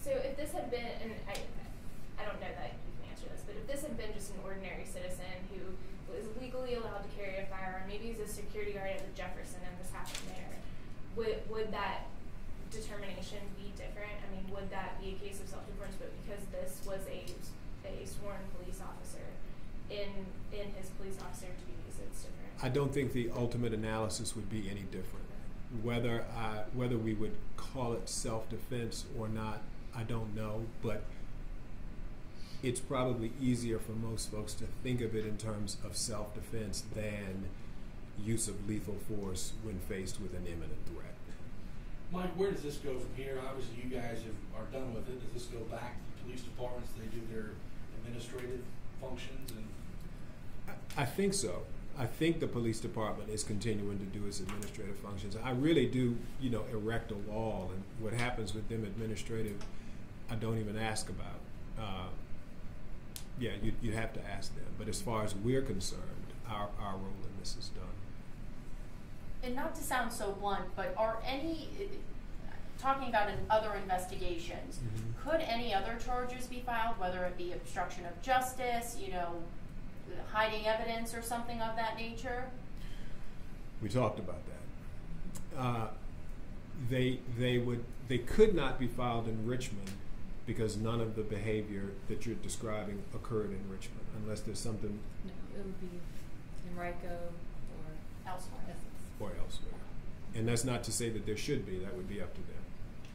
So if this had been, and I don't know that you can answer this, but if this had been just an ordinary citizen who was legally allowed to carry a firearm, maybe he's a security guard at the Jefferson and this happened there, would that determination be different? I mean, would that be a case of self-defense? But because this was a sworn police officer in his police officer duties, it's different. I don't think the ultimate analysis would be any different. Whether we would call it self-defense or not, I don't know, but it's probably easier for most folks to think of it in terms of self-defense than use of lethal force when faced with an imminent threat. Mike, where does this go from here? Obviously, you guys are done with it. Does this go back to the police departments? They do their administrative functions? And I think so. I think the police department is continuing to do its administrative functions. I really do, erect a wall, and what happens with them administrative, I don't even ask about. You have to ask them. But as far as we're concerned, our role in this is done. And not to sound so blunt, but are any, talking about other investigations, could any other charges be filed, whether it be obstruction of justice, hiding evidence or something of that nature? We talked about that. They could not be filed in Richmond because none of the behavior that you're describing occurred in Richmond, unless there's something. No, it would be in Rico or Elsewhere. Or elsewhere. And that's not to say that there should be. That would be up to them.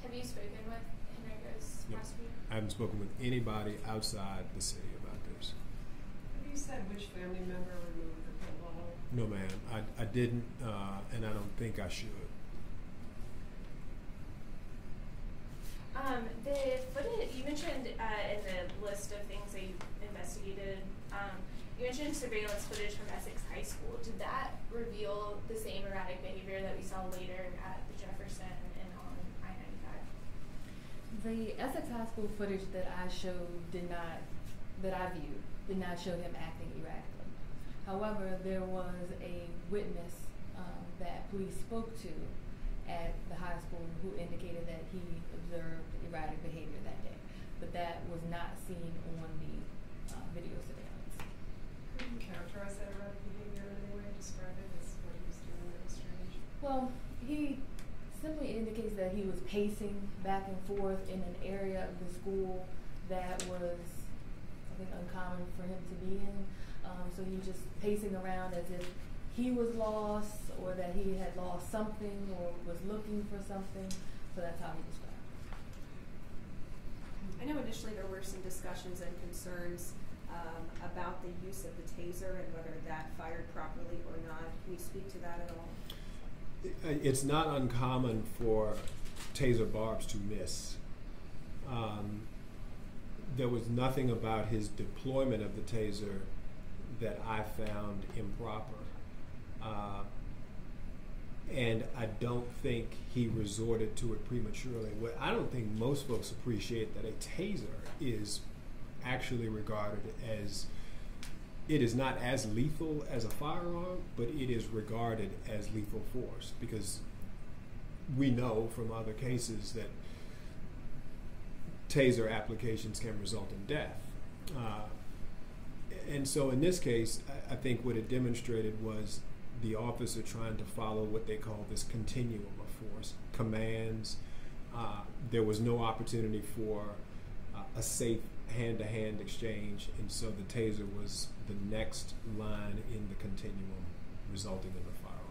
Have you spoken with Henrico's prosecutor? I haven't spoken with anybody outside the city about this. Have you said which family member removed the pillow? No, ma'am. I didn't, and I don't think I should. The footage, you mentioned in the list of things that you investigated, you mentioned surveillance footage from Essex High School. Did that reveal the same erratic behavior that we saw later at the Jefferson and on I-95? The Essex High School footage that I viewed, did not show him acting erratically. However, there was a witness that police spoke to at the high school who indicated that he observed erratic behavior that day, but that was not seen on the video surveillance. Could you characterize that erratic behavior in any way? Describe it as what he was doing that was strange? Well, he simply indicates that he was pacing back and forth in an area of the school that was, I think, uncommon for him to be in. So he was just pacing around as if he was lost, or that he had lost something, or was looking for something. So that's how he described it. I know initially there were some discussions and concerns about the use of the taser and whether that fired properly or not. Can you speak to that at all? It's not uncommon for taser barbs to miss. There was nothing about his deployment of the taser that I found improper. And I don't think he resorted to it prematurely. I don't think most folks appreciate that a taser is actually regarded as, it is not as lethal as a firearm, but it is regarded as lethal force, because we know from other cases that taser applications can result in death. And so in this case, I think what it demonstrated was the officer trying to follow what they call this continuum of force, commands. There was no opportunity for a safe hand-to-hand exchange, and so the taser was the next line in the continuum, resulting in the firearm.